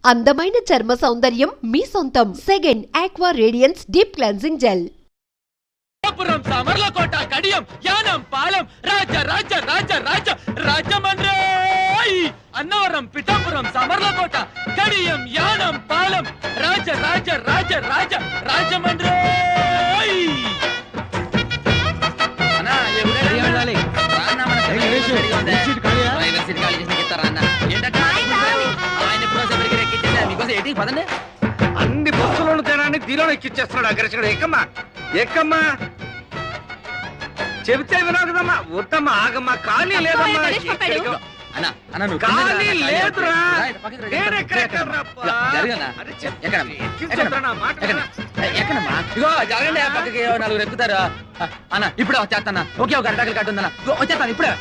అందమైన చర్మ సౌందర్యం మీ సొంతం. Second aqua radiance deep cleansing gel. Samarlakota Kadiyam Yanam Palem Raja Raja Raja Raja Rajahmundry Annavaram Pithapuram Samarlakota Kadiyam Yanam Palem Raja Raja Raja Raja Rajahmundry. అన్ని బస్సులను తేడాన్ని దీనిలో ఎక్కిచ్చేస్తున్నాడు అగ్రచుడు. ఎక్కమ్మా ఎక్కమ్మా చెబితే వినవు కదమ్మా. వద్దమ్మా ఆగమ్మా, ఖాళీ లేదమ్మా. ఖాళీ లేదురా. ఇగో జరగండి పక్కకి నలుగురు ఎక్కుతారు అన్న. ఇప్పుడు వచ్చేస్తాను. ఓకే ఒక అరటాకులు కట్టుందన్న వచ్చేస్తాను ఇప్పుడే.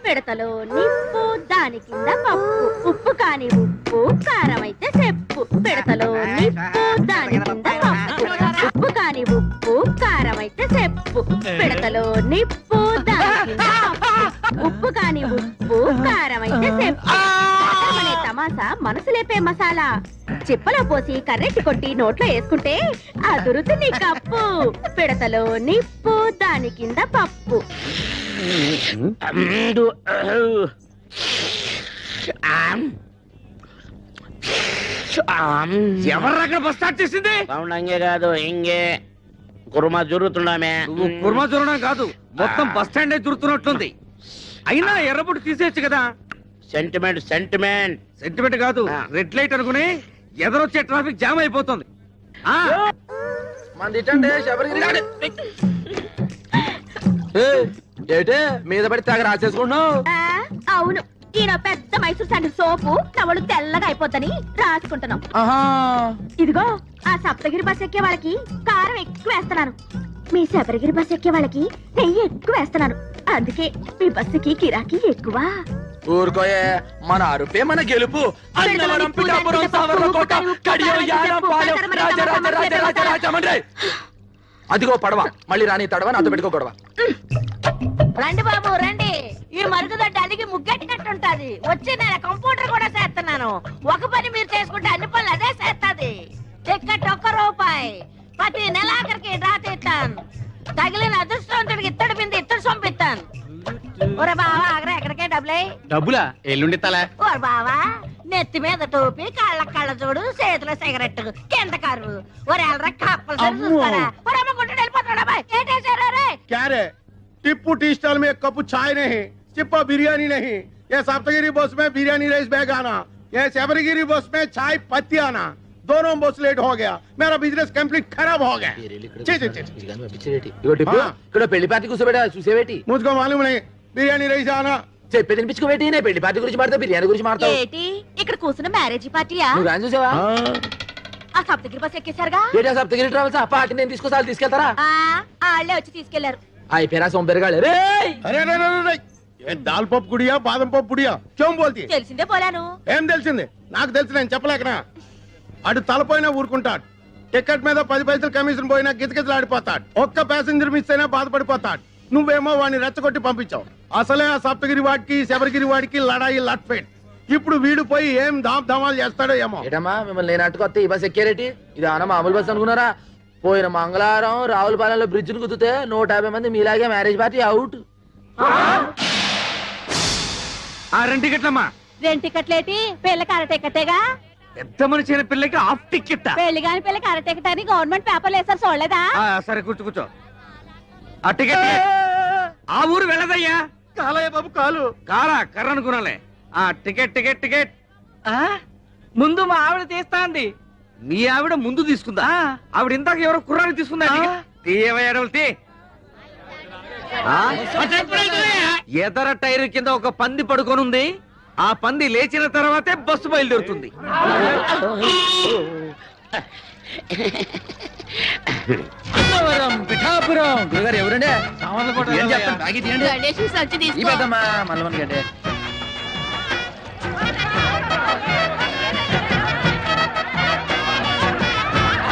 పిడతలో నిప్పు దాని కింద పప్పు, ఉప్పు కాని ఉప్పు కారం అయితే చెప్పు. పిడతలో నిప్పు దాని కింద పప్పు, ఉప్పు కాని ఉప్పు కారం అయితే చెప్పు. పిడతలో నిప్పు దాని కింద పప్పు, ఉప్పు కాని ఉప్పు కారం అయితే చెప్పు. తమాసా మనసు లేపే మసాలా చిప్పలో పోసి కర్రెట్టి కొట్టి నోట్లో వేసుకుంటే అదురుతుంది కప్పు. పిడతలో నిప్పు దాని కింద పప్పు. ఎవర్రక్కడ బస్ స్టార్ట్ చేసింది? అంగే కాదు ఇంగే కుర్మా జరుగుతున్నామే. కుర్మా జరగడం కాదు, మొత్తం బస్ స్టాండ్ జరుగుతున్నట్లుంది. అయినా ఎర్రబుట్టు తీసేయచ్చు కదా. సెంటిమెంట్ సెంటిమెంట్ సెంటిమెంట్ కాదు, రెడ్ లైట్ అనుకుని ఎదరొచ్చే ట్రాఫిక్ జామ్ అయిపోతుంది. ఏటే మీద పడి తెగ రాసేసుకుంటున్నావు? అవును, ఈయన పెద్ద మైసూర్ శాండిల్ సోపు నవలు తెల్లగా అయిపోతని రాసుకుంటున్నాం. ఇదిగో ఆ సప్తగిరి బస్ ఎక్కే వాళ్ళకి కారం ఎక్కువ వేస్తున్నాను, మీ శబరిగిరి బస్ ఎక్కే వాళ్ళకి నెయ్యి ఎక్కువ వేస్తున్నాను. అందుకే మీ బస్సుకి కిరాకీ ఎక్కువ. ఊరుకోయే, మన అరుపే మన గెలుపు. అన్నవరం పిఠాపురం సామర్లకోట కడియం యానం పాలెం రాజ రాజ రాజ రాజ రాజమండ్రి. అదిగో పడవ, మళ్ళీ రాని తడవ నాతో పెట్టుకో గొడవ. రండి బాబు రండి, ఈ మరుగుదొడ్డి అడిగి ముగ్గెట్టినట్టుంటది. వచ్చి నేను కంప్యూటర్ కూడా చేస్తున్నాను. ఒక పని మీరు చేసుకుంటే అన్ని పనులు అదే చేస్తుంది. టికెట్ ₹1, ప్రతి నెలాఖరికి డ్రా తీస్తాను. తగిలిన అదృష్టవంతుడికి ఇత్తడి బింది ఇత్తడి సొంపిస్తాను. ఒరే బావా ఆగరా, ఎక్కడికే డబ్బులా ఎల్లుండి తల. ఓరు బావా, నెత్తి మీద టోపీ, కాళ్ళ కళ్ళ చూడు, చేతిలో సిగరెట్, కింద కారు. ఒరేళ్ళరా కప్పల్సరి చూస్తారా? ఒరేమ్మ గుంటూరు వెళ్ళిపోతాడా? ఏంటేసారా రే? क्या रे? टिप्पू टी स्टॉल में एक कप चाय नहीं, चिप्पा बिरयानी नहीं. ये सप्तगिरी बस में बिरयानी राइस बैग आना, ये शबरगिरी बस में चाय पत्ती आना. दोनों बस लेट हो गया, मेरा बिजनेस कंप्लीट खराब हो गया. పెళ్లి పార్టీ కూర్చోబెట్టా చూసేవేటి? मुझको मालूम नहीं, बिरयानी राइस आना. చెప్పే తినిపించుకోబెట్టి. నేను పెళ్లి పార్టీ గురించి మాడతా, బిర్యానీ గురించి మాడతావు. ఏంటి ఇక్కడ కూర్చున్న మ్యారేజ్ పార్టీయా? నువ్వు గాని చూసావా? ఆ సప్తగిరి బస్ ఎక్కేశారుగా? ఏటా సప్తగిరి ట్రావెల్స్ ఆ పార్టీ నేను తీసుకొస్తాను, తీసుకెళ్తారా? వాళ్ళే వచ్చి తీసుకెళ్లారు. అయి పేరా సోంబెరగాళ్ళు. अरे अरे अरे ये दाल पप गुड़िया बादम पप गुड़िया क्यों बोलती है? తెలిసిందే పోలాను. ఏం తెలిసింది? నాకు తెలిసి నేను చెప్పలేకనా. అటు తలపోయినా ఊరుకుంటాడు, టికెట్ మీద 10 పైసలు కమిషన్ పోయినా గిజగిజలాడిపోతాడు, ఒక్క ప్యాసింజర్ మిస్ అయినా బాధపడిపోతాడు. నువ్వేమో వాడిని రెచ్చగొట్టి పంపించావు. అసలే ఆ సప్తగిరి వాడికి శబరిగిరి వాడికి లడాయి లట్ఫెట్. ఇప్పుడు వీడు పోయి ఏం ధామాలు చేస్తాడో ఏమో. ఏటమ్మా మిమ్మల్ని నేను అట్టుకొస్తే ఈ బస్ ఎక్కారేటి? ఇది అన్న మామూలు బస్ అనుకున్నారా? పోయిన మంగళవారం రావులపాలెంలో బ్రిడ్జ్ ను కుదితే 150 మంది మీలాగే మ్యారేజ్ పార్టీ అవుట్. 2 టికెట్లమ్మా. 2 టికెట్లేటి? పిల్లకి అర టికెటేగా. పెద్ద మనిషి అయిన పిల్లకి హాఫ్ టికెట్. పెళ్లి కాని పిల్లకి అర టికెట్ అని గవర్నమెంట్ పేపర్లు వేసారు, చూడలేదా? సరే కూర్చో. ఆ టికెట్ ఆ ఊరు వెళ్ళదయ్యా. కాలయ్య బాబు కాలు. కారా కర్ర అనుకున్నాలే. ఆ టికెట్ టికెట్ టికెట్ ముందు మా ఆవిడ తీస్తాంది. మీ ఆవిడ ముందు తీసుకుందా? ఆవిడ ఇందాక ఎవరో కుర్రాన్ని తీసుకుందా? ఎదర టైర్ కింద ఒక పంది పడుకొనుంది. ఆ పంది లేచిన తర్వాతే బస్సు బయలుదేరుతుంది. అన్నవరం పిఠాపురం. గురుగారు ఎవరండి? ఏం చెప్తాను? బాగి తీయండి. ఈ పెద్దమ్మా మల్లమని గంటే.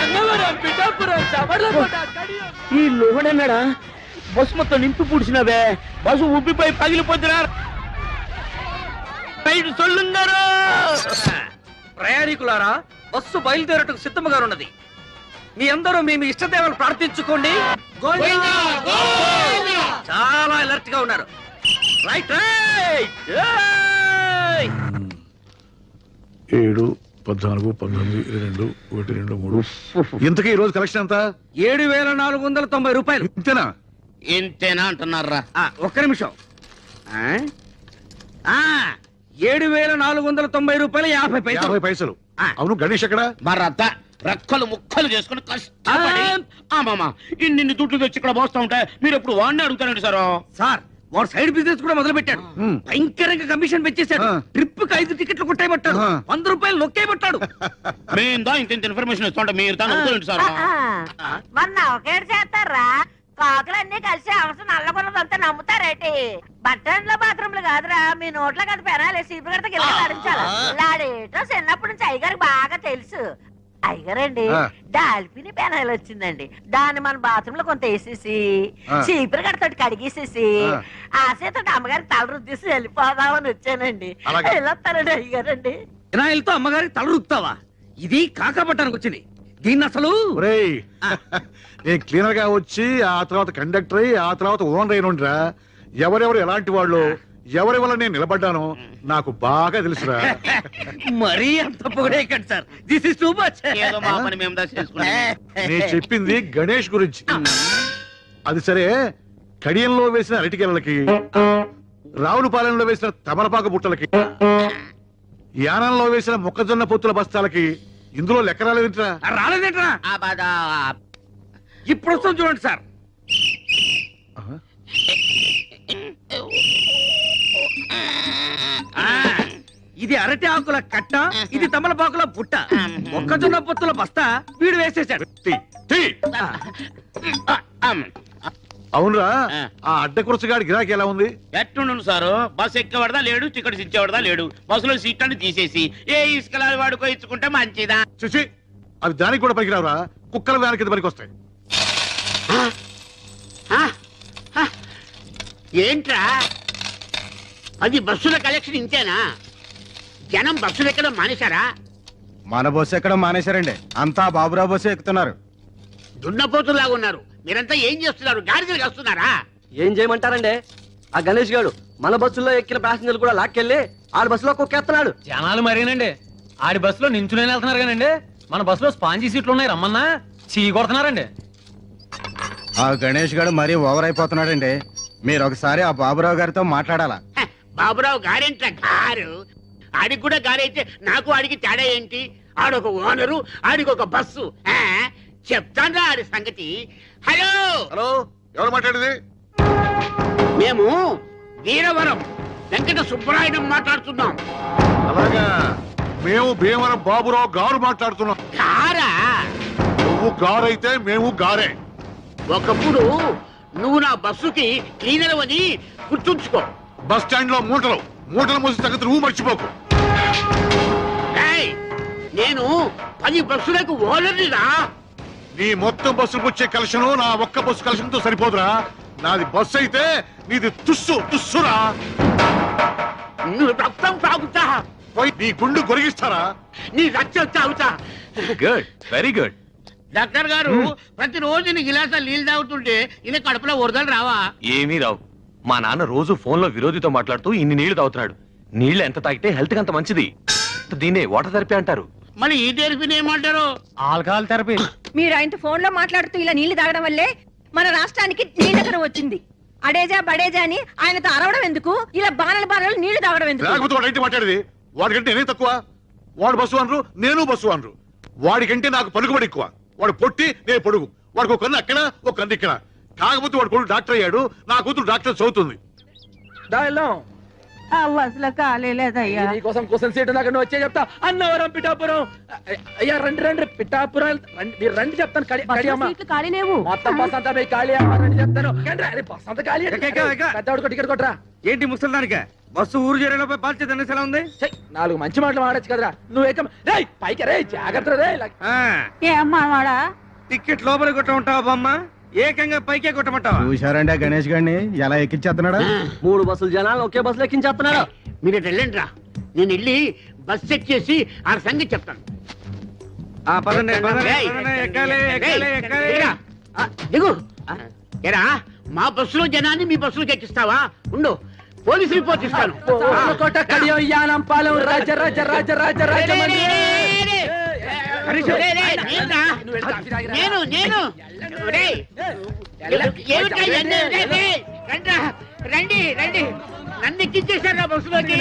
అన్నవరం పిఠాపురం ఈ లోహడన్నాడా? బస్సు మొత్తం నింపి పూడ్చినవే బస్సు ఉబ్బిపోయి పగిలిపోతున్నా ప్రయాణికులారా, బస్సు బయలుదేరటకు సిద్ధముగా ఉన్నది. మీ అందరూ మీ ఇష్టదేవలు ప్రార్థించుకోండి. చాలా అలర్ట్ గా ఉన్నారు. Right right. 7, 14, 19, 22, 1, 2, 3. ఇంతకీ ఈ రోజు కలెక్షన్ ఎంత? 7,490 రూపాయలు. ఇంతేనా? ఇంతేనా అంటున్నారా? ఒక్క నిమిషం. 7,490 రూపాయలు 50 పైసలు. 50 పైసలు. ఆ. అవును, గణేష్ ఎక్కడ? మరద్ద రెక్కలు ముక్కలు చేసుకుని కష్టపడి మామ ఇన్ని దుడ్లు తెచ్చి ఇక్కడ పోస్తా ఉంటే మీరు ఎప్పుడు వాడిని అడుగుతారండి సార్. సార్, వాడు సైడ్ బిజినెస్ కూడా మొదలు పెట్టాడు. హ్మ్. భయంకరంగా కమిషన్ పెంచేశాడు. ఆ. ట్రిప్ కి 5 టికెట్లు కొట్టేయబట్టాడు. ఆ. 100 రూపాయలు నొక్కేయబట్టాడు. మేము దా ఇంత ఇన్ఫర్మేషన్ ఇస్తుంటే మీరు దాన్ని అడుగుతారండి సార్. మొన్న ఒకేడు చేస్తారా? కాకులన్నీ కలిసి అవసరం నల్లగొన్నదంతా నమ్ముతారేటి? బట్టన్లో బాత్రూమ్లు కాదురా, మీ నోట్లో కదా పెనాలి సీపుగడత కింద నడించాలి. లాడేటో చిన్నప్పటి నుంచి అయ్యగారికి బాగా తెలుసు. అయ్యగారండి, ఆ. డాల్ఫిని పెనాయిల్ వచ్చిందండి. దాన్ని మన బాత్రూమ్ లో కొంత వేసేసి ఆ. చీపురు గడతోటి కడిగేసేసి ఆ. ఆసేతో అమ్మగారికి తల రుద్దేసి వెళ్ళిపోదామని వచ్చానండి. అలాగే. వెళ్ళొస్తానండి అయ్యగారండి. వినాయలతో అమ్మగారికి తల రుత్తావా? ఇది కాకపట్టానికి వచ్చింది. దీన్ని అసలు ఒరేయ్, నేను క్లీనర్ గా వచ్చి ఆ తర్వాత కండక్టర్ అయ్యి ఆ తర్వాత ఓనర్ అయినరా. ఎవరెవరు ఎలాంటి వాళ్ళు, ఎవరి వల్ల నేను నిలబడ్డానో నాకు బాగా తెలుసురా. మరీ అంత పొగడేయకండి sir. This is too much. ఏదో మా పని మేము దా చేసుకున్నాం. నేను చెప్పింది గణేష్ గురించి. అది సరే, కడియంలో వేసిన అరటికెలకి, రావులపాలెంలో వేసిన తమలపాకు బుట్టలకి, యానంలో వేసిన మొక్కజొన్న పొత్తుల బస్తాలకి ఇందులో లెక్క రాలేదంటరా. రాలేదేంట్రా? ఇప్పుడు వస్తాం చూడండి సార్. ఇది అరటి ఆకుల కట్ట, ఇది తమలపాకుల పుట్ట. మొక్కజొన్న పొత్తుల బస్తా వీడు వేసేసాడు. అవునరా, ఆ అడ్డకురసగాడి గిరాకీ ఎలా ఉంది? ఎట్టుండు సారు, బస్సు ఎక్కేవాడదా లేడు, టికెట్ ఇచ్చేవాడదా లేడు. బస్సులో సీట్లను తీసేసి ఏ ఇసుకలాది వాడుకో ఇచ్చుకుంటే మంచిదా. చూసి అవి దానికి కూడా పనికిరావురా, కుక్కల వ్యాన్ కింద పనికి వస్తాయి. ఏంట్రా అది బస్సుల కలెక్షన్ ఇంతేనా? జనం బస్సులు ఎక్కడం మానేశారా? మన బస్సు ఎక్కడ మానేశారండి, అంతా బాబురావు బస్సు ఎక్కుతున్నారు. దున్నపోతులాగా ఉన్నారు. మీరంతా ఏం చేస్తున్నారు? గాడిదలు వస్తున్నారా? ఏం చేయమంటారండి? ఆ గణేష్ గారు మన బస్సులో ఎక్కిన ప్యాసింజర్లు కూడా లాక్కెళ్ళి ఆడ బస్సులో కుక్కేస్తున్నాడు. జనాలు మరేనండి ఆడి బస్సులో నించునే వెళ్తున్నారు కానండి, మన బస్సులో స్పాంజీ సీట్లు ఉన్నాయి రమ్మన్నా చీ కొడుతున్నారండి. ఆ గణేష్ గారు మరీ ఓవర్ అయిపోతున్నాడండి. మీరు ఒకసారి ఆ బాబురావు గారితో మాట్లాడాలా? బాబురావు గారేంట్రా గారు? ఆడికి కూడా గారైతే నాకు ఆడికి తేడా ఏంటి? ఆడొక ఓనరు, ఆడికి ఒక బస్సు. చెప్తాను ఆడి సంగతి. హలో హలో, ఎవరు మాట్లాడేది? మేము వీరవరం వెంకట సుబ్బరాయుడు మాట్లాడుతున్నాం. అలాగా, మేము భీమవరం బాబురావు గారు మాట్లాడుతున్నాం. కారా? నువ్వు గారైతే మేము గారే. ఒకప్పుడు నువ్వు నా బస్సుకి క్లీనర్ అని గుర్తుంచుకో. బస్ స్టాండ్ లో మూటలు మోసి తగ్గదు, నువ్వు మర్చిపోకు. ఏయ్, నేను 10 బస్సులకు ఓనర్నిరా. నీ మొత్తం బస్సులకు వచ్చే కలెక్షన్ నా ఒక్క బస్సు కలెక్షన్ తో సరిపోదురా. నాది బస్సు అయితే నీది తుస్సురా. నువ్వు రక్తం తాగుతా, పోయి నీ గుండు గొరిగిస్తారా? నీ రక్తం తాగుతా. Good, very good. డాక్టర్ గారు, ప్రతిరోజు నీ గిలాసాలు నీళ్ళు తాగుతుంటే ఇలా కడుపులో వరదలు రావా? ఏమీ రావు. మా నాన్న రోజు ఫోన్ లో విరోధితో మాట్లాడుతూ ఇన్ని నీళ్లు తాగుతున్నాడు. నీళ్లు ఎంత తాగితే హెల్త్ కి అంత మంచిది. దీన్నే వాటర్ థెరపీ అంటారు. మరి ఈ థెరపీని ఏమంటారు? Alcohol therapy. మీరు ఆయన ఫోన్ లో మాట్లాడుతూ ఇలా నీళ్లు తాగడం వల్లే మన రాష్ట్రానికి నీళ్ళ కరువు వచ్చింది. అడేజా బడేజా అని ఆయనతో అరవడం ఎందుకు? ఇలా బాణలు నీళ్లు తాగడం ఎందుకు? లేకపోతే వాడు ఏంటి మాట్లాడేది? వాడికంటే నేనే తక్కువ. వాడు బస్సు అనరు, నేను బస్సు అనరు. వాడికంటే నాకు పలుకుబడి ఎక్కువ. వాడు పొట్టి, నేను పొడుగు. వాడికి ఒక కన్ను అక్కడ, ఒక కన్ను ఇక్కడ. కాకపోతే వాడు కొడుకు డాక్టర్ అయ్యాడు, నా కూతురు డాక్టర్ చదువుతుంది. బస్సులో ఖాళీ లేదయ్యా. నీకోసం క్వశ్చన్ సీట్ దాకా వచ్చే చెప్తా. అన్నవరం పిఠాపురం. అయ్యా రండి పిఠాపురం మీరు రండి చెప్తాను. ఖాళీ లేవు. మొత్తం బస్ అంతా పోయి ఖాళీ అమ్మ రండి చెప్తాను. బస్ అంతా ఖాళీ. పెద్దవాడికి టికెట్ కొట్టరా. ఏంటి ముసలిదానిక? బస్సు ఊరు చేరేలోపై బాధ్యత ఎలా ఉంది? 4 మంచి మాటలు మాడచ్చు కదరా. నువ్వు రేయ్ పైకి రే, జాగ్రత్త రే. ఏమ్మా వాడా? టికెట్ లోపల కొట్ట ఉంటావా బామ్మ? ఏకంగా పైకే కొట్టమంటావా? చూశారండి గణేష్ గారిని ఎలా ఎక్కించేస్తున్నాడా? 3 బస్సులు జనాలు ఒకే బస్సులో ఎక్కించేస్తున్నాడు. మీరు వెళ్ళండి రా, నేను వెళ్ళి బస్ చెక్ చేసి ఆ సంగతి చెప్తాను. పదండి ఏయ్, ఎక్కాలి ఎక్కాలి ఎక్కాలి. దిగురా. దిగు. ఎరా మా బస్సులో జనాన్ని మీ బస్సులోకి ఎక్కిస్తావా? ఉండు, పోలీస్ రిపోర్ట్ ఇస్తాను. సామర్లకోట కడియం యానం పాలెం రాజ రాజ రాజ రాజ రాజమండ్రి. నేను రండి రండి, నన్ను ఎక్కించేశారు బస్సులోకి.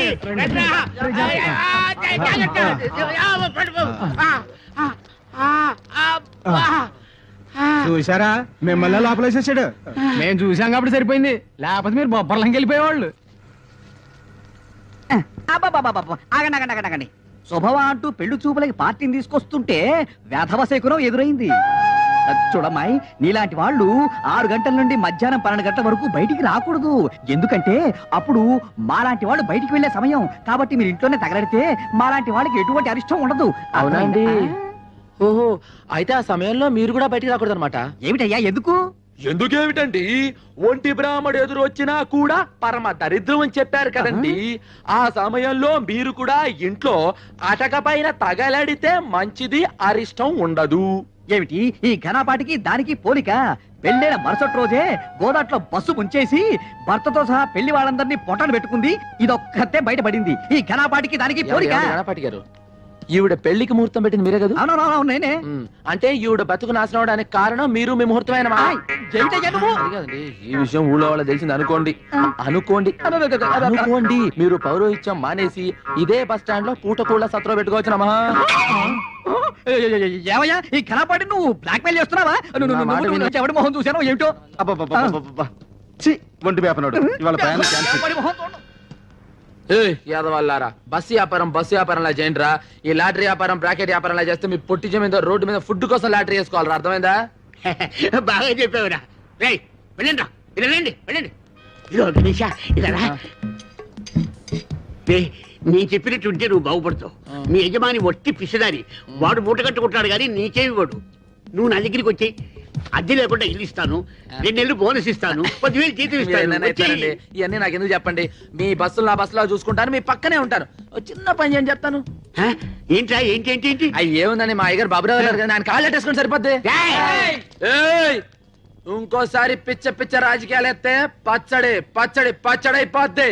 చూసారా, మిమ్మల్ని లోపలేసేసాడు. మేము చూసాం కాబట్టి సరిపోయింది, లేకపోతే మీరు బొబ్బర్లంకి వెళ్ళిపోయేవాళ్ళు. ఆగండి శుభవా అంటూ పెళ్లి చూపులకి పార్టీని తీసుకొస్తుంటే వేధవ శకునం ఎదురైంది. చూడమ్మాయి, నీలాంటి వాళ్ళు 6 గంటల నుండి మధ్యాహ్నం 12 గంటల వరకు బయటికి రాకూడదు. ఎందుకంటే అప్పుడు మాలాంటి వాళ్ళు బయటికి వెళ్లే సమయం. కాబట్టి మీరు ఇంట్లోనే తగలడితే మాలాంటి వాళ్ళకి ఎటువంటి అరిష్టం ఉండదు. అవునండి. ఓహో, అయితే ఆ సమయంలో మీరు కూడా బయటికి రాకూడదు అనమాట. ఏమిటయ్యా, ఎందుకు? ఎందుకేమిటండి, ఒంటి బ్రాహ్మడు ఎదురు వచ్చినా కూడా పరమ దరిద్రం అని చెప్పారు కదండి. ఆ సమయంలో మీరు కూడా ఇంట్లో అటక పైన తగలడితే మంచిది, అరిష్టం ఉండదు. ఏమిటి ఈ ఘనపాటికి దానికి పోలిక? పెళ్ళైన మరుసటి రోజే గోదాట్లో బస్సు ముంచేసి భర్తతో సహా పెళ్లి వాళ్ళందరినీ పొట్టను పెట్టుకుంది. ఇదొక్కతే బయటపడింది. ఈ ఘనపాటికి దానికి పోలిక? గణపాటి గారు, ఈవిడ పెళ్లికి ముహూర్తం పెట్టింది మీరే కదా? అవునవును, నేనే. అంటే ఈవిడ బతుకు నాశనం అవడానికి కారణం మీరు, మీ ముహూర్తమైన ఈ విషయం ఊళ్ళో వాళ్ళ తెలిసింది అనుకోండి. అనుకోండి మీరు పౌరోహిత్యం మానేసి ఇదే బస్ స్టాండ్ లో పూటకూళ్ళ సత్రం పెట్టుకోవచ్చునమ్మా. ఏమయ్యా, ఈ ఘనపాటి నువ్వు బ్లాక్ మెయిల్ చేస్తున్నావా? ఎవడి మొహం చూసాను ఏమిటో. ఒంటి వేపనాడు ఇవాళ ప్రయాణం క్యాన్సిల్. ఎవడి మొహం చూడను. యాదవల్లారా, బస్సు వ్యాపారంలా చేయండి రా. ఈ లాటరీ వ్యాపారం, బ్రాకెట్ వ్యాపారంలా చేస్తే మీ పొట్టి జమీందో రోడ్డు మీద ఫుడ్ కోసం లాటరీ వేసుకోవాలరా. అర్థమైందా? బాగా చెప్పావురా. రేయ్ వెళ్ళండి, వెళ్ళండి వెళ్ళండి. ఇదో గణేష, ఇలా నేను చెప్పినట్టు ఉంటే నువ్వు బాగుపడతావు. మీ యజమాని వట్టి పిసిదారి, వాడు మూట కట్టుకుంటాడు కానీ నీకేమి వాడు. నువ్వు నా దగ్గరికి వచ్చి అద్దె లేకుండా ఇల్లు ఇస్తాను, 2 నెలలు బోనస్ ఇస్తాను, 10,000 జీతం ఇస్తాను. ఇవన్నీ నాకు ఎందుకు చెప్పండి. మీ బస్సులు నా బస్సులో చూసుకుంటాను, మీ పక్కనే ఉంటాను. చిన్న పని చేయని చెప్తాను. ఏంట్రా ఏంటి ఏంటి ఏంటి? అవి ఏముందని మా అయ్యగారు బాబురావు గారు ఆయన కాళ్ళు పెట్టేసుకుని సరిపోద్ది. ఇంకోసారి పిచ్చ పిచ్చ రాజకీయాలు ఎత్తే పచ్చడి పచ్చడి పచ్చడి అయిపోద్ది.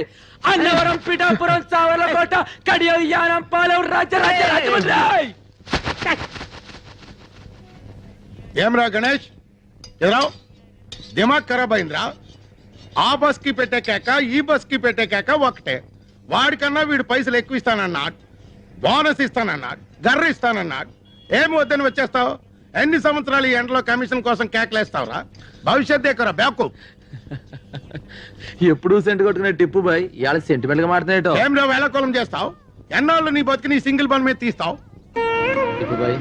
అన్నవరం, పిఠాపురం, సావర్లకోట, కడియం యానం పాలెం రాజ రాజ రాజమండ్రి. ఏమ్రా గణేష్, ఎదురావు దిమాగ్ ఖరాబ్ అయిందిరా. ఆ బస్ కి పెట్టే కేక, ఈ బస్ కి పెట్టే కేక ఒకటే. వాడికన్నా వీడు పైసలు ఎక్కువ ఇస్తానన్నాడు, బోనస్ ఇస్తానన్నాడు, గర్ర ఇస్తానన్నాడు. ఏమి వద్దని వచ్చేస్తావు? ఎన్ని సంవత్సరాలు ఈ ఎండలో కమిషన్ కోసం కేకలేస్తావురా? భవిష్యత్ దగ్గర బ్యాకు. ఎప్పుడు సెంట్ కొట్టుకునే టిప్పు బాయ్ ఇవాళ సెంటిమెంట్ గా మాట్లాడేటో. ఏమిరా వేళకోళం చేస్తావు? ఎన్నాళ్ళు నీ బతికి నీ సింగిల్ బన్ మీద తీస్తావు? టిప్పు బాయ్,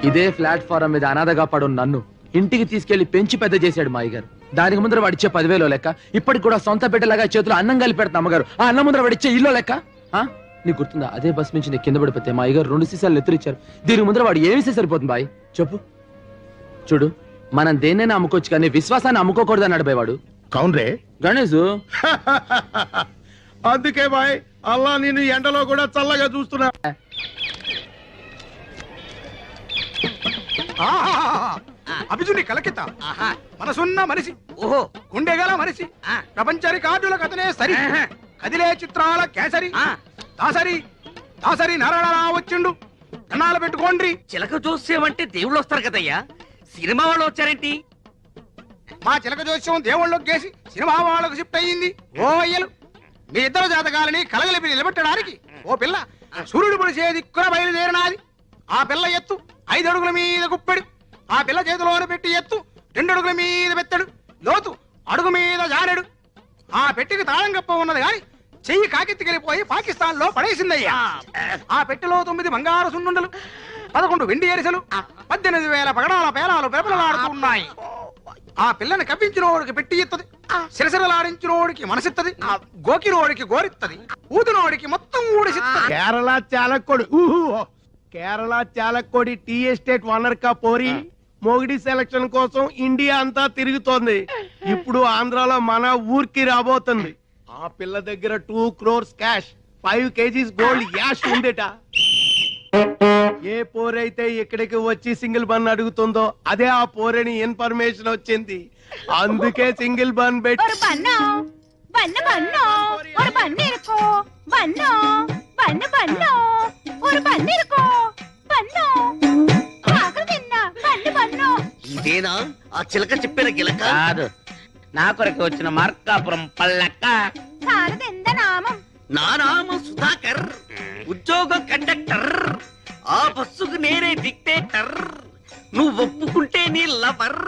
ఇదే ప్లాట్ఫారం మీద అనాథగా పడు నన్ను ఇంటికి తీసుకెళ్లి పెంచి పెద్ద చేశాడు మా అయ్యగారు. దానికి ముందర వాడిచ్చే 10,000 లెక్క, ఇప్పటికి కూడా సొంత బిడ్డలాగా చేతులు అన్నం కలిపి పెడతా అమ్మగారు. ఆ అన్నం ముందర వాడిచ్చే ఇల్లు లెక్క. నీకు గుర్తుందా, అదే బస్ నుంచి నేను కింద పడిపోతే మా అయ్యగారు 2 సీసాలు ఎత్తురిచ్చారు. దీనికి ముందర వాడు ఏమిస్తే సరిపోతుంది బాయ్ చెప్పు. చూడు, మనం దేన్నైనా అమ్ముకోవచ్చు కానీ విశ్వాసాన్ని అమ్ముకోకూడదు అన్నాడు బాయ్ వాడు. కౌన్రే గణేష్. అందుకే బాయ్ అల్లా నేను ఎండలో కూడా చల్లగా చూస్తున్నా. అభిజుని కలకిత మనసున్న మనిషి, ఓహో గుండెగల మనిషి, ప్రపంచ రికార్డుల కథనే సరి, కదిలే చిత్రాల కేసరి, దాసరి దాసరి నరళలా వచ్చిండు. కన్నాలు పెట్టుకోండి. చిలక చూసేమంటే దేవుళ్ళు వస్తారు కదయ్యా, సినిమా వాళ్ళు వచ్చారేంటి? మా చిలక జోస్యం దేవుళ్ళకి గేసి సినిమా వాళ్ళకు షిఫ్ట్ అయ్యింది. ఓ అయ్యలు, మీ ఇద్దరు జాతకాలని కలగలిపి నిలబెట్టడానికి ఓ పిల్ల సూర్యుడు పొడిసే దిక్కున బయలుదేరినాది. ఆ పిల్ల ఎత్తు 5 అడుగుల మీద గుప్పెడు, ఆ పిల్ల చేతిలోనే పెట్టి ఎత్తు 2 అడుగుల మీద పెత్తడు, లోతు అడుగు మీద జారెడు. ఆ పెట్టికి తాళం కప్ప ఉన్నది గాని చెయ్యి కాకెత్తికెళ్ళిపోయి పాకిస్తాన్ లో పడేసిందయ్యా. ఆ పెట్టెలో 9 బంగారు సున్నుండలు, 11 వెండి ఎరిసెలు, 18,000 పగడాల పేలాలు పెరపలలాడుతున్నాయి. ఆ పిల్లని కవ్వించినోడికి పెట్టి ఇత్తది, సిరసిరలాడించినోడికి మనసిత్తది, గోకినోడికి గోరిత్తది, ఊదినోడికి మొత్తం ఊడిసిత్తది. Kerala Chalakudy Kerala Chalakudy tea estate owner కా పోరి మొగిడి సెలక్షన్ కోసం ఇండియా అంతా తిరుగుతోంది. ఇప్పుడు ఆంధ్రాలో మన ఊరికి రాబోతుంది. ఆ పిల్ల దగ్గర 2 crores క్యాష్, 5 kgs గోల్డ్ యాష్ ఉందేట. ఏ పోరైతే ఇక్కడికి వచ్చి సింగిల్ బన్ అడుగుతుందో అదే ఆ పోరని ఇన్ఫర్మేషన్ వచ్చింది. అందుకే సింగిల్ బన్ పెట్టి ఇదేనా ఆ చిలక చెప్పిన గిలక? కాదు, నా కొరకు వచ్చిన మార్కాపురం పల్లక్క. నా నామం సుధాకర్, ఉద్యోగం కండక్టర్, ఆ బస్సుకు నేనే డిక్టేటర్. నువ్వు ఒప్పుకుంటే నీ లవర్,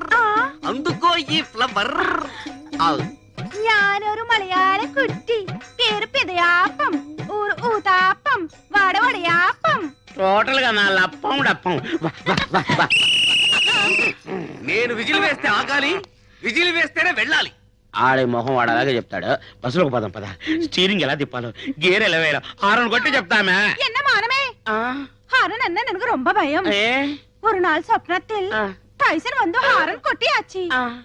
అందుకో ఈ ఫ్లవర్. ഞാനൊരു മലയാള കുട്ടി, പേര് പിതയാപ്പം, ഊര് ഊതാപ്പം, വടവടയാപ്പം. టోటల్ గా నా లప్పం డప్పం. నేను విజిల్ వేస్తే ఆగాలి, విజిల్ వేస్తేనే వెళ్ళాలి. ఆడే మొహం వాడు అలాగే చెప్తాడు. బస్సులోకి పదం పద. స్టీరింగ్ ఎలా తిప్పాలో, గేర్ ఎలా వేయాలో హారన్ కొట్టి చెప్తామే. என்ன மானமே, ஹாரன் என்ன எனக்கு ரொம்ப பயம். ஒரு நாள் சொப்னத்தில் டைசன் வந்து ஹாரன் கொட்டியாச்சு.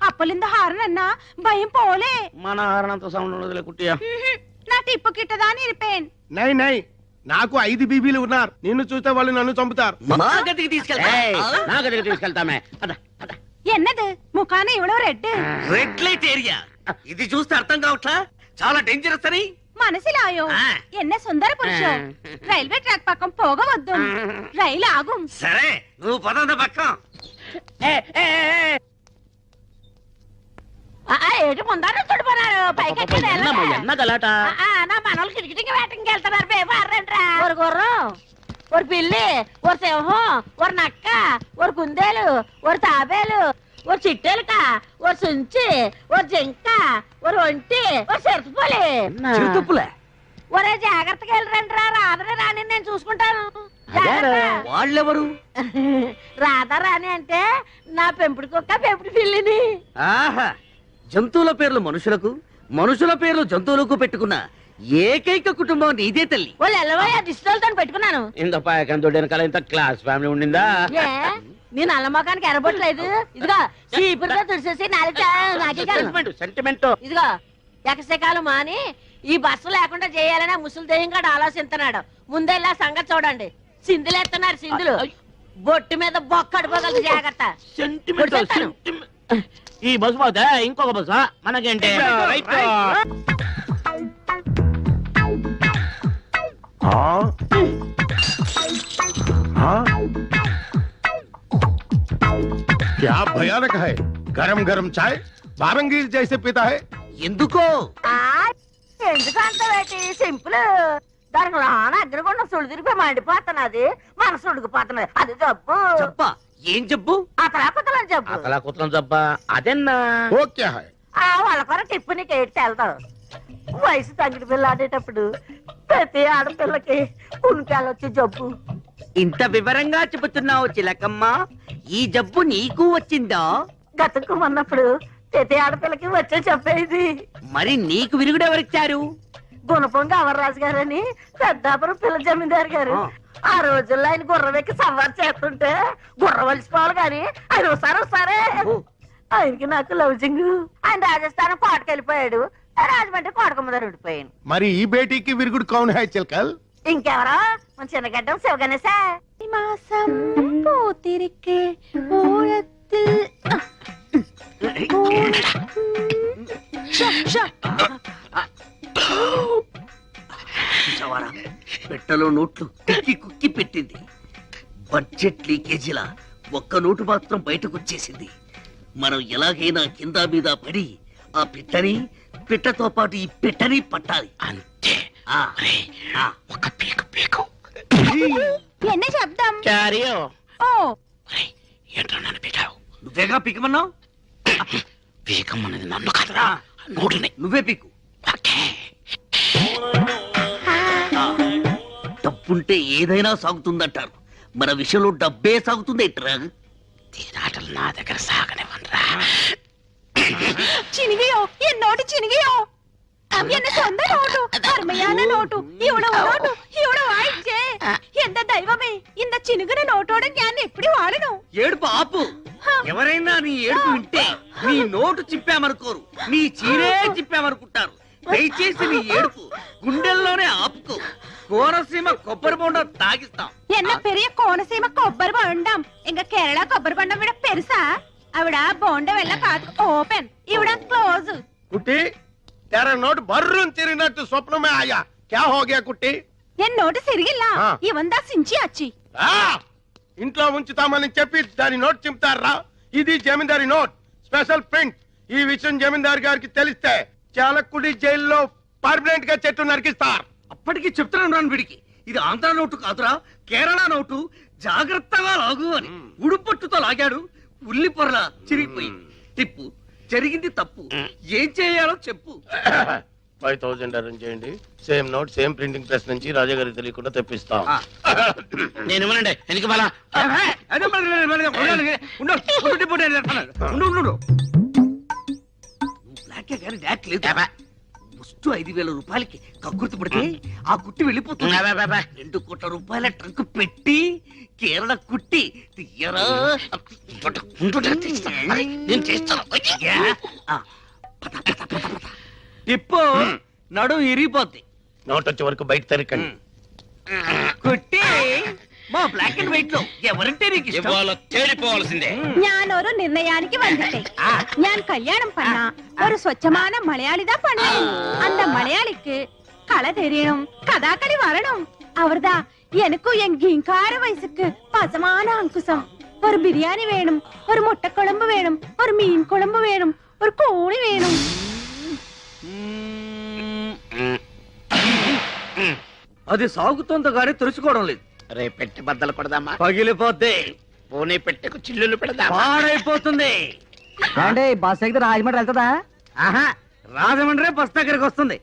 அப்பலிంద ஹாரன் என்ன பயம் போலே. మన హారన్ అంత సౌండ్ ఉండదులే కుట్టియా. నా టిప్పు కిట్టదాని ఇరిపేన్. నై నై, నాకు 5 బీబీలు ఉన్నారు. నిన్ను చూస్తే వాళ్ళు నన్ను చంపుతారు. నా గదికి తీసుకెళ్తామే. ఎన్నది ముఖాన ఇవ్వడం రెడ్ రెడ్ లైట్ ఏరియా. ఇది చూస్తే అర్థం కావట్లా, చాలా డేంజరస్ అని. మనసిలాయో ఎన్న సుందర పురుషం. రైల్వే ట్రాక్ పక్కం పోగవద్దు, రైలు ఆగుం. సరే, నువ్వు పదంద పక్కం. ఏటి ముందర చుడిపోనారు పైకి ఎన్న గలాట. నా మనోళ్ళు కిటికీ వేటకి వెళ్తున్నారు. పేపర్రంట్రా. ఒక గుర్రం, ఒక పిల్లి, ఒక సింహం, ఒక నక్క, ఒక కుందేలు, ఒక తాబేలు, ఒక చిట్టెలుక, ఒక సుంచి, ఒక జింక, ఒక ఒంటి, ఒక చిరుతుపులే. ఒరే జాగ్రత్తగా వెళ్ళరంట్రా. రాధని రాని నేను చూసుకుంటాను. వాళ్ళెవరు? రాధా రాణి అంటే నా పెంపుడు కుక్క, పెంపుడు పిల్లిని. ఆహా, జంతువుల పేర్లు మనుషులకు, మనుషుల పేర్లు జంతువులకు పెట్టుకున్న ఏకైక కుటుంబం నీదే తల్లి. వాళ్ళు ఎల్లవయ్యా దిష్టితో పెట్టుకున్నాను. ఇంత పాయకంతో ఇంత క్లాస్ ఫ్యామిలీ ఉండిందా? నేను అల్లమ్మకానికి ఎరబొట్టలేదు. ఇదిగో చీపురుతో తుడిసేసి సెంటిమెంట్. ఇదిగో ఎకసకాలు మాని ఈ బస్సు లేకుండా చేయాలని ముసలి దెయ్యం కూడా ఆలోచిస్తున్నాడు. ముందెల్లా సంగతి చూడండి. సింధులేస్తున్నారు సింధులు. బొట్టు మీద బొక్క అడిపోగలదు. జాగ్రత్త. ఈ బస్సు పోతే ఇంకొక బస్సు మనకేంటి? क्या भयानक है. गरम गरम चाय बारंगीर जैसे पीता है. ఎందుకో ఎందుకు అంత వేటి సింపుల్. దానికి లోన అగ్రగుండ సుడు తిరిగిపోయి మండిపోతున్నది, మనసు ఉడికిపోతున్నది. అది జబ్బు. జబ్బా? ఏం జబ్బు? అతలాకుతలని జబ్బు. అతలాకుతలం జబ్బా? అదెన్నా? वो क्या है. వాళ్ళ కొర టిప్పు నీకు ఏడు తెల్తావు. వయసు తగ్గిడి పిల్ల ఆడేటప్పుడు ప్రతి ఆడపిల్లకి ఉనికాలొచ్చి జబ్బు. ఇంత వివరంగా చెబుతున్నావు చిలకమ్మ. ఈ జబ్బు నీకు వచ్చిందా? గతుక్కుమన్నప్పుడు ప్రతి ఆడపిల్లకి వచ్చే చెప్పేది. మరి నీకు విరుగుడు ఎవరిచ్చారు? గుణపొంగ అమర్రాజు గారని పెద్దాపురం పిల్ల జమీందారు గారు. ఆ రోజుల్లో ఆయన గుర్రం ఎక్కి సవారు చేస్తుంటే గుర్రం వలిసిపోవాలి గాని ఆయన ఒకసారి ఆయనకి నాకు లవ్జింగ్. ఆయన రాజస్థానం కోటకెళ్ళిపోయాడు. రాజమండ్రి కోటకొమ్మ దగ్గర ఉండిపోయాను. మరి ఈ బేటీకి విరుగుడు కౌన్ హై చిలకల్? ఇంకెవరో మన చిన్నగడ్డం శివగణేశ. మాసం పూతిరికే ఊరత్తిల్ పెట్టలో నోట్లు కుక్కి కుక్కి పెట్టింది. బడ్జెట్ లీకేజీల ఒక్క నోటు మాత్రం బయటకు వచ్చేసింది. మనం ఎలాగైనా కింద మీద పడి ఆ పిట్టతో పాటు ఈ పెట్టని పట్టాలి. అంతే. ఒక పీకు ఎన్న శబ్దం. ఏంటో నన్ను పీకావు. నువ్వేగా పీకమన్నావు. పీకమన్నది నన్ను కాదురా, నోటిని. నువ్వే పీకు. డబ్బుంటే ఏదైనా సాగుతుందంటారు. మన విషయంలో డబ్బే సాగుతుంది. ఎట్రా తీరాటలు నా దగ్గర సాగనివ్వనరా. చినిగియో ఎన్నోటి చినిగియో என்ன சொந்த நோட்டு அருமையான நோட்டு இவ்வளவு நோட்டு இவ்வளவு ஆயிடுச்சே. எந்த தெய்வமே இந்த చినుగున నోటోడం జ్ఞాన్ని ఎప్పుడు వాడను. ఏడుపు ఆపు. ఎవరైనా నీ ఏడుపు వింటే నీ నోటు చింపామనుకోరు, నీ చీరే చింపామనుకుంటారు. దయచేసి నీ ఏడుపు గుండెల్లోనే ఆపుకో. కోనసీమ కొబ్బరి బొండం తాగిస్తాం. ఎన్న పెరియ కోనసీమ కొబ్బరి బొండం ఇంక కేరళ కొబ్బరి బొండం విడ పెరుసా. ఆవిడ బొండం వెళ్ళ కాదు ఓపెన్, ఇవిడ క్లోజ్. కుట్టి तेरा नोट बर्रून తిరిగినట్టు స్వప్నమే ఆయా. క్యా హో గయా కుట్టి? నేను నోటు సిరిగిల్లా ఇవందా సించి అచ్చి. ఇంట్లో ఉంచుతామని చెప్పి దాని నోట్ చింపుతారా? ఇది జమీందారి నోట్, స్పెషల్ ప్రింట్. ఈ విషయం జమీందారు గారికి తెలిస్తే చాలకుడి జైల్లో పర్మనెంట్ గా చెట్టు నరికిస్తారు. అప్పటికి చెప్తున్నాను వీడికి, ఇది ఆంధ్ర నోటు కాదురా, కేరళ నోటు. జాగ్రత్తగా లాగు అని ఉడుపట్టుతో లాగాడు. ఉల్లి పొరల చిరిగిపోయింది. టిప్పు జరిగింది తప్పు, ఏం చేయాలో చెప్పు. 5000 అరేంజ్ చేయండి. Same note same printing press నుంచి రాజా గారికి తెలియకుండా తెప్పిస్తాం. నేను ఇవ్వనండి ఎందుకు మళ్ళా బ్లాకే కానీ డాక్ లేదు. ఫస్ట్ 5000 రూపాయలకి కక్కుర్తి పడితే ఆ కుట్టి వెళ్ళిపోతుంది. 2 కోట్ల రూపాయల ట్రంక్ పెట్టి కేరళ కుట్టి తీయరా. నేను చేస్తాను. టిప్పు నడు ఇరిగిపోద్ది. నోట్ వచ్చే వరకు బయట తరికండి. కుట్టి మా బ్లాక్ అండ్ వైట్ లో ఎవరంటే నీకు ఇష్టం? తేలిపోవాల్సిందే. ഞാനൊരു നിർണയാനിക്ക് വന്നിട്ടേ ഞാൻ കല്യാണം பண்ணா ஒரு സ്വച്ഛமான മലയാളിതാ பண்ணணும். அந்த மலையாளிக்கு கலை தெரியணும், கதாகளி வரணும். அவர்தான் எனக்கும் என் கிங்கார வயசுக்கு பசமான அங்குசம். ஒரு பிரியாணி வேணும், ஒரு முட்டை குழம்பு வேணும், ஒரு மீன் குழம்பு வேணும், ஒரு கோழி வேணும். అది సాగుతోంది కానీ తెలుసుకోవడం లేదు. రే పెట్టి బద్దలు కొడదామా? పగిలిపోద్ది. పోనీ పెట్టెకు చిల్లులు పెడదామా? పాడైపోతుంది. అంటే బస్ ఎక్కితే రాజమండ్రి వెళ్తుందా? ఆహా, రాజమండ్రి బస్ దగ్గరికి వస్తుంది.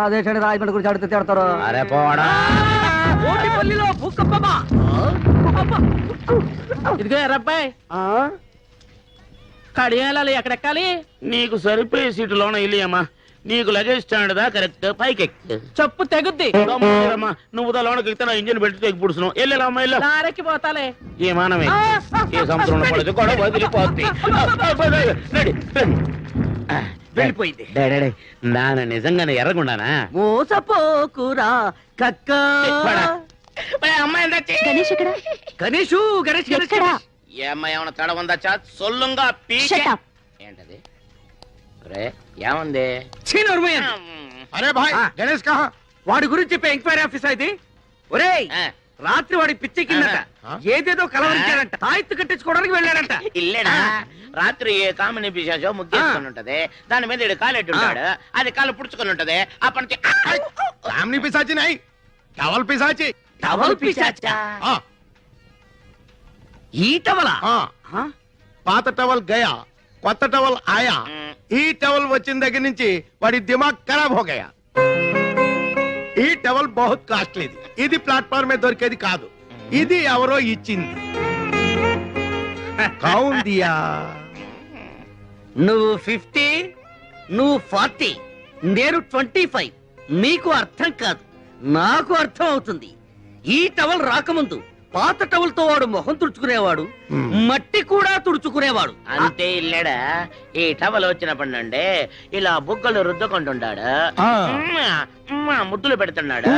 అదే రాజమండ్రి గురించి అడిగితే తిడతారు. అరే పోడా. ఓటిపల్లిలో భూకంపమా? ఇదిగో ఎర్రబ్బాయి, కడియాలి ఎక్కడెక్కాలి? నీకు సరిపోయే సీటులోన ఇల్లియమ్మా. నీకు లగేజ్ స్టాండ్ దా కరెక్ట్ పైకి చెప్పు తెగుద్ది. నువ్వు లోనకి ఎక్కితే నా ఇంజిన్ పెట్టి తెగి పుడుస్తున్నావు. వెళ్ళామ్మా ఇల్లు నారెక్కి పోతాలే. ఏ మానమే ఏ సముద్రంలో పడదు కూడా వదిలిపోద్ది. వెళ్ళిపోయింది. నాన్న నిజంగానే ఎర్రగుండానా? మోసపోకురా కక్క. అమ్మాయి గణేష్ ఇక్కడ. గణేషు గణేష్ గణేష్ ఏ అమ్మాయి ఏమన్నా తడ ఉందా? చా సొల్లుంగా ఏంటది? రే ఏముంది? అరే భాయ్ గణేష్ కహా? వాడి గురించి చెప్పే ఎంక్వైరీ ఆఫీసర్ ఇది. ఒరేయ్ రాత్రి వాడి పిచ్చి కిందట ఏదేదో కలవరించాడంట. తాయెత్తు కట్టించుకోవడానికి వెళ్ళాడంట. ఇల్లేడా? రాత్రి ఏ కామిని పిశాచో ముగ్గేసుకుని ఉంటది. దాని మీద ఇడు కాలెట్టుంటాడు. అది కాలు పుడుచుకుని ఉంటది. అప్పటి నుంచి కామిని పిశాచి నై, టవల్ పిశాచి. టవల్ పిశాచా? ఈ టవలా? పాత టవల్ గయా, కొత్త టవల్ ఆయా. ఈ టవల్ వచ్చిన దగ్గర నుంచి వాడి దిమాగ్ ఖరాబ్ హో గయా. ఈ టవల్ బహుత్ కాస్ట్లీది. ఇది ప్లాట్ఫామ్ మీద దొరికేది కాదు. ఇది ఎవరో ఇచ్చింది. కౌన్ దియా? నువ్వు 50, నువ్వు 40, నేను 25. నీకు అర్థం కాదు, నాకు అర్థం అవుతుంది. ఈ టవల్ రాకముందు పాత టవల్ తో వాడు మొహం తుడుచుకునేవాడు, మట్టి కూడా తుడుచుకునేవాడు. అంతే ఇల్లేడా? ఈ టవల్ వచ్చినప్పటి నుండి ఇలా బుగ్గలు రుద్దుకుంటున్నాడు, ముద్దులు పెడుతున్నాడు.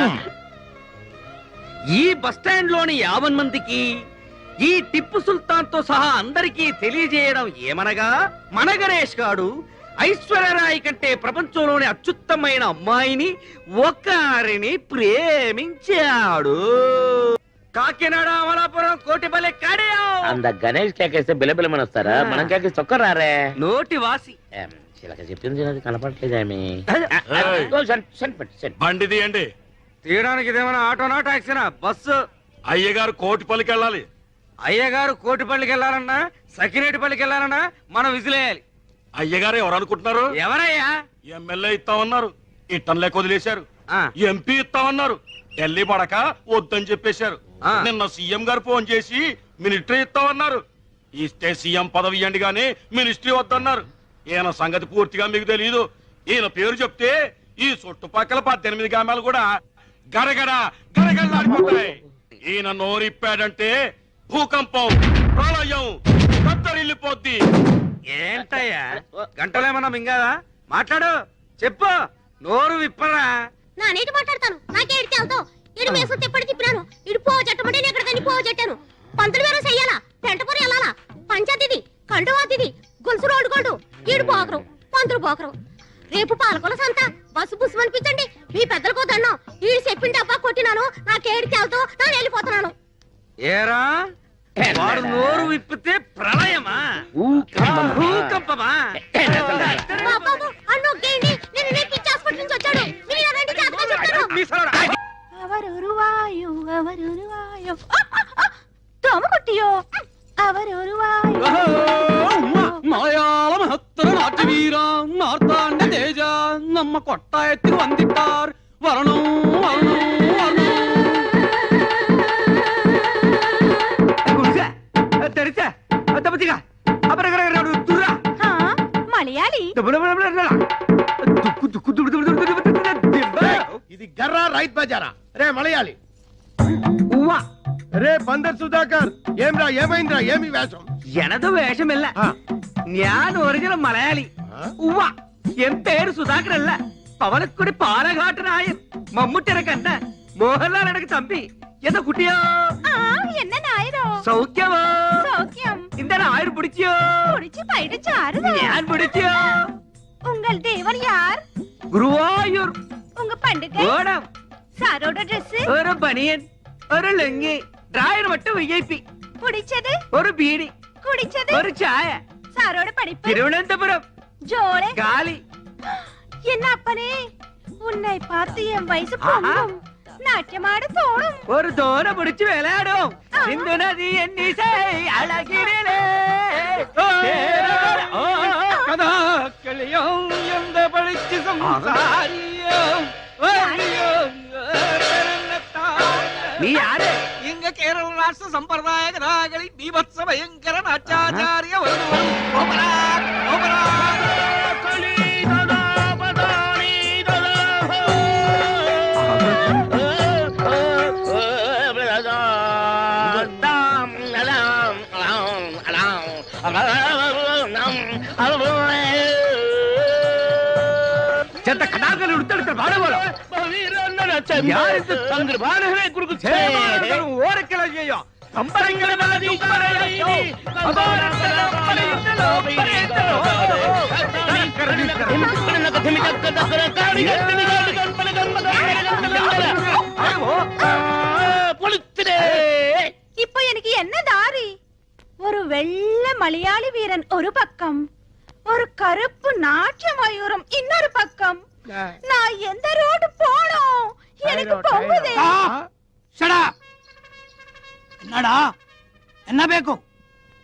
ఈ బస్ స్టాండ్ లోని 50 మందికి ఈ టిప్పు సుల్తాన్ తో సహా అందరికీ తెలియజేయడం ఏమనగా, మన గణేష్ గాడు ఐశ్వర్యరాయ్ కంటే ప్రపంచంలోని అత్యుత్తమైన అమ్మాయిని ఒకరిని ప్రేమించాడు. కాకినాడ, అమలాపురం, కోటిపల్లి, కడియం. అంద గణేష్ కేకేస్తే బిలబిలమని వస్తారా? మనం కేకేసి చొక్కరారే. నోటి వాసి చిలక చెప్పింది అది కనపడలేదేమి? బండి తీయండి. తీయడానికి ఇదేమైనా ఆటోనా టాక్సీనా? బస్సు. అయ్యగారు కోటిపల్లికి వెళ్ళాలి. అయ్యగారు కోటిపల్లికి వెళ్ళాలన్నా, సకినేటిపల్లికి వెళ్ళాలన్నా మనం విజిలేయాలి. అయ్యగారు ఎవరు అనుకుంటున్నారు? ఎవరయ్యా? ఎమ్మెల్యే ఇస్తామన్నారు, ఇట్టన్ లేక వదిలేశారు. ఎంపీ ఇస్తామన్నారు, ఢిల్లీ పడక వద్దని చెప్పేశారు. నిన్న సీఎం గారు ఫోన్ చేసి మినిస్ట్రీ ఇస్తామన్నారు. ఇస్తే సీఎం పదవి ఇవ్వండి గానీ మినిస్ట్రీ వద్దన్నారు. ఈయన సంగతి పూర్తిగా మీకు తెలియదు. ఈయన పేరు చెప్తే ఈ చుట్టుపక్కల 18 గ్రామాలు కూడా గరగడ గరగడలాడిపోతాయి. ఈయన నోరిప్పాడంటే భూకంపం, ప్రళయం, కత్తరిల్లిపోద్ది. ఏంటయ్యా గంటలేమన్నా మింగాదా? మాట్లాడు, చెప్పు, నోరు విప్పరా. నా నీటి మాట్లాడతాను, నాకే ఎడితే అవుతావు. ఇడు వేసు తిప్పటి తిప్పినాను, ఇడు పోవ చెట్టమంటే నేను ఎక్కడికని పోవ చెట్టాను. పంతులు వేరే చెయ్యాలా, పెంటపూరి వెళ్ళాలా, పంచాయతీది, కండువాతిది, గొలుసు రోడ్డు కొడు, ఈడు పోకరు, పంతులు పోకరు. రేపు పాలకొల సంత, బస్సు బుస్సు అనిపించండి, మీ పెద్దలకు దండం. ఈడు చెప్పింది డబ్బా కొట్టినాను, నాకేడితే అవుతావు, నేను వెళ్ళిపోతున్నాను. ఏరా వాడు నోరు విప్పితే ప్రళయమా, భూకంపమా? బాబు అన్నొక్కేయండి, నేను పిచ్చి హాస్పిటల్ నుంచి వచ్చాడు. మీరు రండి, జాగ్రత్త చెప్తాను. അവരൊരുവായോ അവരൊരുവായോ തോമ കുട്ടിയോ അവരൊരുവായോ മലയാള മഹത്തര നാട്യവീര മാർത്താണ്ഡ തേജ നമ്മ കൊട്ടായത്തിൽ വന്നിട്ടാർ വരണോ വരണോ വരണോ. మలయాళీ ఇది గర్రా రైత్ బజారా? రే మలయాళి, రే బందర్ సుధాకర్, ఏమ్రా ఏమైందిరా, ఏమి వేషం? ఎనదు వేషమిల్ల, ഞാൻ ഒറിജിനൽ മലയാളി. ഉവ്വ, എൻ പേര് സുധാകരല്ല, പവനക്കുടി പാലഘാട്ടനായൻ, മമ്മൂട്ടിയുടെ കണ്ട മോഹൻലാൽ എനക്ക് തമ്പി. എന്താ കുട്ടിയോ? என்ன நாயரோ? സൗഖ്യമോ? சௌக்கியம். இந்த ஆயிரம் பிடிச்சியோ? குடிச்சு பயிடிச்சு ஆறுதா? ഞാൻ പിടിച്ചിയോ? உங்கள் தேவன் யார்? ഗുരുവായൂർ. உங்க பண்டிகை? ഓണം. சாரோட Dress? ഒരു ബനിയൻ, ഒരു ലുങ്കി, ഡ്രൈവർ மட்டும் വിഐപി. குடிச்சது? ഒരു ബീഡി. குடிச்சது? ഒരു ചായ. சாரோட படிப்பு? തിരുവനന്തപുരം. ஜோளே? ഗാലി. என்ன அப்பனே, உன்னை பார்த்து என் வயசு பொங்கும், நாட்டியமாட தோணும். ഒരു തോര പിടിച്ച് വിളയാടും. സിന്ധു നദി എന്നീസേ അഴകിരിലേ കഥാക്കളിയും എന്ത പഠിച്ച് സംസാരിയും നീ ആര്? ഇങ്ങ കേരള രാഷ്ട്ര സമ്പ്രദായ കഥാകളിൽ ബീഭത്സ ഭയങ്കര നാട്യാചാര്യ ചെത്ത കഥാകൾ ഉടുത്തെടുത്ത പാടുപോലെ ഓരക്കല ചെയ്യോ இப்போ எனக்கு என்ன தாரி? ஒரு வெள்ளை மலையாளி வீரன் ஒரு பக்கம், ஒரு கருப்பு நாட்டிய மயூரம் இன்னொரு பக்கம். நான் எந்த ரோடு போனோம்? எனக்கு பொங்குதே. என்னடா, என்ன பேக்கும்?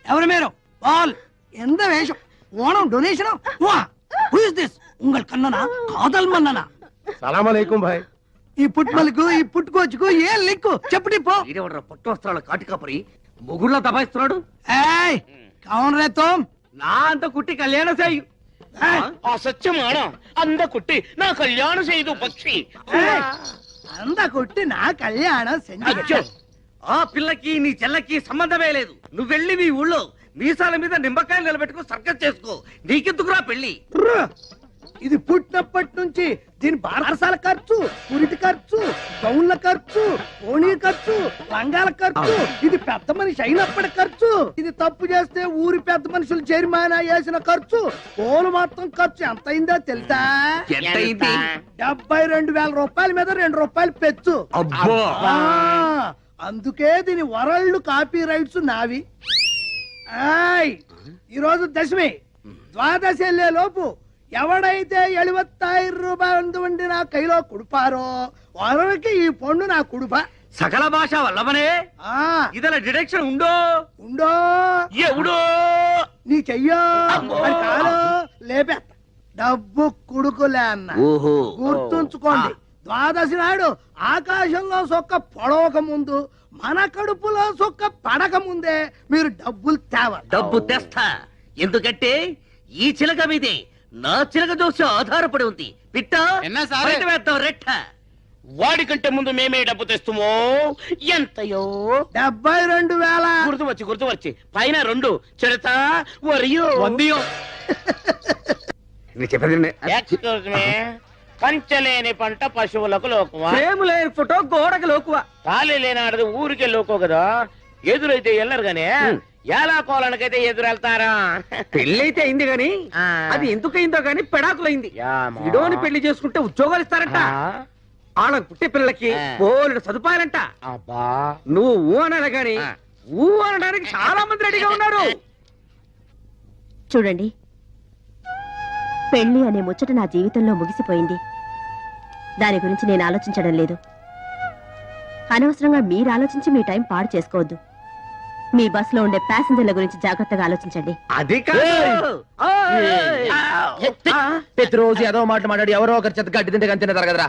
ఎవరు మీరు? బాల్ ఎంత వేషం? Onam donation? Who is this? ఉంగల్ కన్ననా కాదల్ మన్ననా? సలాం అలైకుం భాయ్. ఈ పుట్మలకు ఈ పుట్టుకోచుకు ఏం లిక్కు చెప్పటి పో. ఈడెవడ్రా పట్టు వస్త్రాల కాటికాపరి మొగుళ్ళ దబాయిస్తున్నాడు? ఏయ్ కౌన్ రే తుమ్? నా అంత కుట్టి కళ్యాణ చేయి. అసత్యమానా అంద కుట్టి నా కళ్యాణ చేయదు పక్షి. అంద కొట్టి నా కళ్యాణం సెంజు. ఆ పిల్లకి నీ చెల్లకి సంబంధమే లేదు. నువ్వు వెళ్ళి మీ ఊళ్ళో మీసాల మీద నిమ్మకాయలు నిలబెట్టుకో సర్కస్ చేసుకో. నీకెందుకురా పెళ్లి? ఇది పుట్టినప్పటి నుంచి దీని బారసాల ఖర్చు, పురిటి ఖర్చు, గౌన్ల ఖర్చు, ఓణీ ఖర్చు, లంగాల ఖర్చు, ఇది పెద్ద మనిషి అయినప్పటి ఖర్చు. ఇది తప్పు చేస్తే ఊరి పెద్ద మనుషులు జరిమానా వేసిన ఖర్చు. పోలు మొత్తం ఖర్చు ఎంత అయిందో తెలుసా? ఎంతైంది? 72,000 రూపాయల మీద 2 రూపాయలు పెచ్చు. అబ్బా! అందుకే దీని వరల్డ్ కాపీ రైట్స్ నావి. ఈ రోజు దశమి, ద్వాదశి వెళ్లే లోపు ఎవడైతే 75 రూపాయలు వండి నా కైలో కుడిపారో వారికి ఈ పండు నా కుడుప. సకల భాష వల్లవనే ఇదల డిడక్షన్ ఉండో ఉండో ఎవడో నీ చెయ్యో కాలో లేపేస్తా. డబ్బు కుడుకులే అన్న. గుర్తుంచుకోండి, ద్వాదశి నాడు ఆకాశంలో సొక్క పొడవక ముందు మన కడుపులో సొక్క పడక ముందే మీరు డబ్బులు తేవాలి. డబ్బు తెస్తా. ఎందుకంటే ఈ చిలక మీదే నా చిలక దోష ఆధారపడి ఉంది. పిట్ట బయట వేద్దాం రెట్ట. వాడికంటే ముందు మేమే డబ్బు తెస్తామో ఎంతయో 72,000. గుర్తువచ్చి పైన 2 చెడతా వరియో ఎక్స్క్యూజ్ మీ పంచలేని పంట పశువులకు లోకువా ప్రేమ లేని ఫోటో గోడకు లోకువా ఖాళీ లేనాడది ఊరికే లోకో కదా ఎదురైతే వెళ్ళరు గానీ ఎలా కోలనకైతే ఎదురెళ్తారా పెళ్ళైతే అయింది గాని అది ఎందుకు అయిందో గాని పెడాకులైంది విడోని పెళ్లి చేసుకుంటే ఉద్యోగాలు ఇస్తారంట వాళ్ళకి పుట్టే పిల్లలకి బోలెడు సదుపాయాలంట అబ్బా నువ్వు ఊ అనాలి గాని ఊ అనడానికి చాలా మంది రెడీగా ఉన్నారు. చూడండి, పెళ్లి అనే ముచ్చట నా జీవితంలో ముగిసిపోయింది. దాని గురించి నేను ఆలోచించడం లేదు. అనవసరంగా మీరు ఆలోచించి మీ టైం పాడు చేసుకోవద్దు. మీ బస్సులో ఉండే ప్యాసింజర్ల గురించి జాగ్రత్తగా ఆలోచించండి. అది కాదు. ప్రతిరోజు ఏదో మాట మాట్లాడి ఎవరో ఒకరి చేత గడ్డి తింటే కానీ తింటారు కదరా.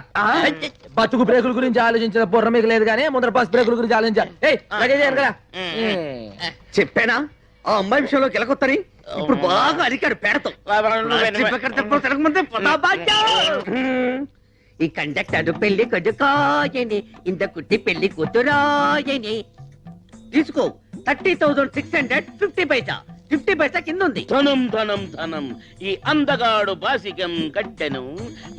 బతుకు బ్రేకుల గురించి ఆలోచించిన బుర్ర మీకు లేదు కానీ ముందర బస్ బ్రేకుల గురించి ఆలోచించాలి కదా. చెప్పానా ఆ అమ్మాయి విషయంలో కెలకొత్తని ఇప్పుడు బాగా అరికాడు పేడతో. ఈ కండక్టర్ పెళ్లి కొడుకోయండి, ఇంత కుట్టి పెళ్లి కూతురాయండి. తీసుకో 30,600 50 పైసా. 50 పైసా కింద ఉంది. ధనం ధనం ధనం ఈ అందగాడు బాసికం కట్టెను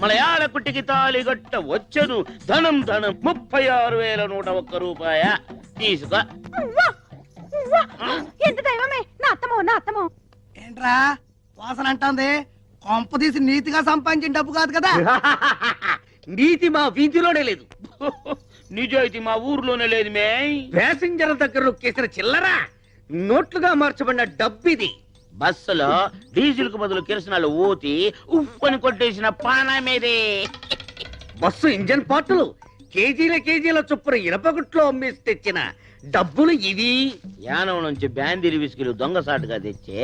మలయాళ కుట్టికి తాళి గట్ట వచ్చను. ధనం ధనం 36,101 రూపాయ తీసుకో. ఎంత దైవమే, నా అత్తమో ఏంట్రా వాసన అంటుంది? కొంప తీసి నీతిగా సంపాదించిన డబ్బు కాదు కదా. నీతి మా వీధిలోనే లేదు, నిజాయితీ మా ఊర్లోనే లేదు మే. ప్యాసింజర్ దగ్గర నొక్కేసిన చిల్లరా నోట్లుగా మార్చబడిన డబ్బిది. బస్సులో డీజిల్ కు బదులు కిరసనాలు ఊతి ఉప్పని కొట్టేసిన పానమేదే. బస్సు ఇంజన్ పార్టులు కేజీల చొప్పున ఇనపగుట్లో అమ్మేసి తెచ్చిన డబ్బులు ఇవి. యానం నుంచి బ్యాందిరి విస్కీలు దొంగసాటుగా తెచ్చే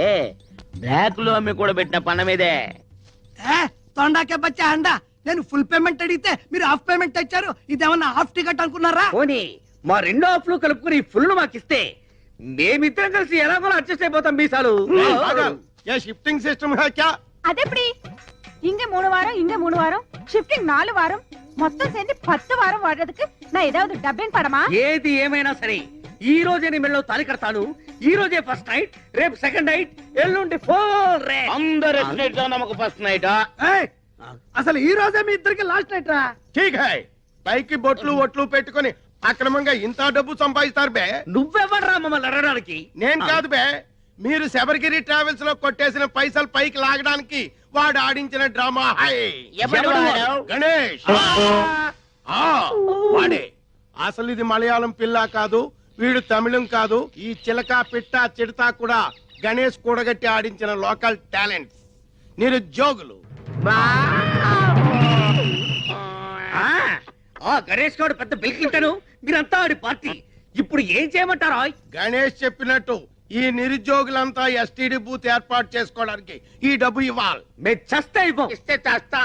బ్లాక్ లో అమ్మి కూడా పెట్టిన పనమేదే. తొండాకే బచ్చా అండా, నేను ఫుల్ పేమెంట్ అడిగితే మీరు హాఫ్ పేమెంట్ ఇచ్చారు. ఇదేమన్నా హాఫ్ టికెట్ అనుకున్నారా? పోనీ మా 2 హాఫ్లు కలుపుకుని ఫుల్ మాకిస్తే మేమిద్దరం కలిసి ఎలాగో అడ్జస్ట్ అయిపోతాం. మీసాలు షిఫ్టింగ్ సిస్టమ్ అదెప్పుడు ఇంక 3 వారం ఇంక 3 వారం షిఫ్టింగ్ 4 వారం మొత్తం சேர்ந்து 10 వారం వాడేందుకు நான் ஏதாவது டப்பிங் படமா? ఏది ఏమైనా సరే ఈ రోజే నీ మెళ్ళలో తాళి కడతాను. ఈ రోజే ఫస్ట్ నైట్, రేపు సెకండ్ నైట్, ఎల్లుండి ఫోర్. అందరు నమ్మకు ఫస్ట్ నైట్. అసలు ఈ రోజే మీ ఇద్దరికి లాస్ట్ నైట్ రా. ఠీక్ హై, పైకి బొట్లు ఒట్లు పెట్టుకొని అక్రమంగా ఇంత డబ్బు సంపాదిస్తారు బే. నువ్వెవడ్రా మమ్మల్ని అడగడానికి? నేను కాదు బే, మీరు శబరిగిరి ట్రావెల్స్ లో కొట్టేసిన పైసలు పైకి లాగడానికి వాడు ఆడించిన డ్రామా. గణేష్ వాడే. అసలు ఇది మలయాళం పిల్ల కాదు, వీడు తమిళం కాదు. ఈ చిలక పిట్ట చిడతా కూడా గణేష్ కూడగట్టి ఆడించిన లోకల్ టాలెంట్స్, నిరుద్యోగులు. గణేష్ గౌడ్ పెద్ద బిల్కింటాను, మీరంతా ఆడి పార్టీ. ఇప్పుడు ఏం చేయమంటారా? గణేష్ చెప్పినట్టు ఈ నిరుద్యోగులంతా ఎస్టీడీ బూత్ ఏర్పాటు చేసుకోవడానికి ఈ డబ్బు ఇవ్వాలి. మేము చస్తే ఇవ్వం. ఇస్తే చేస్తా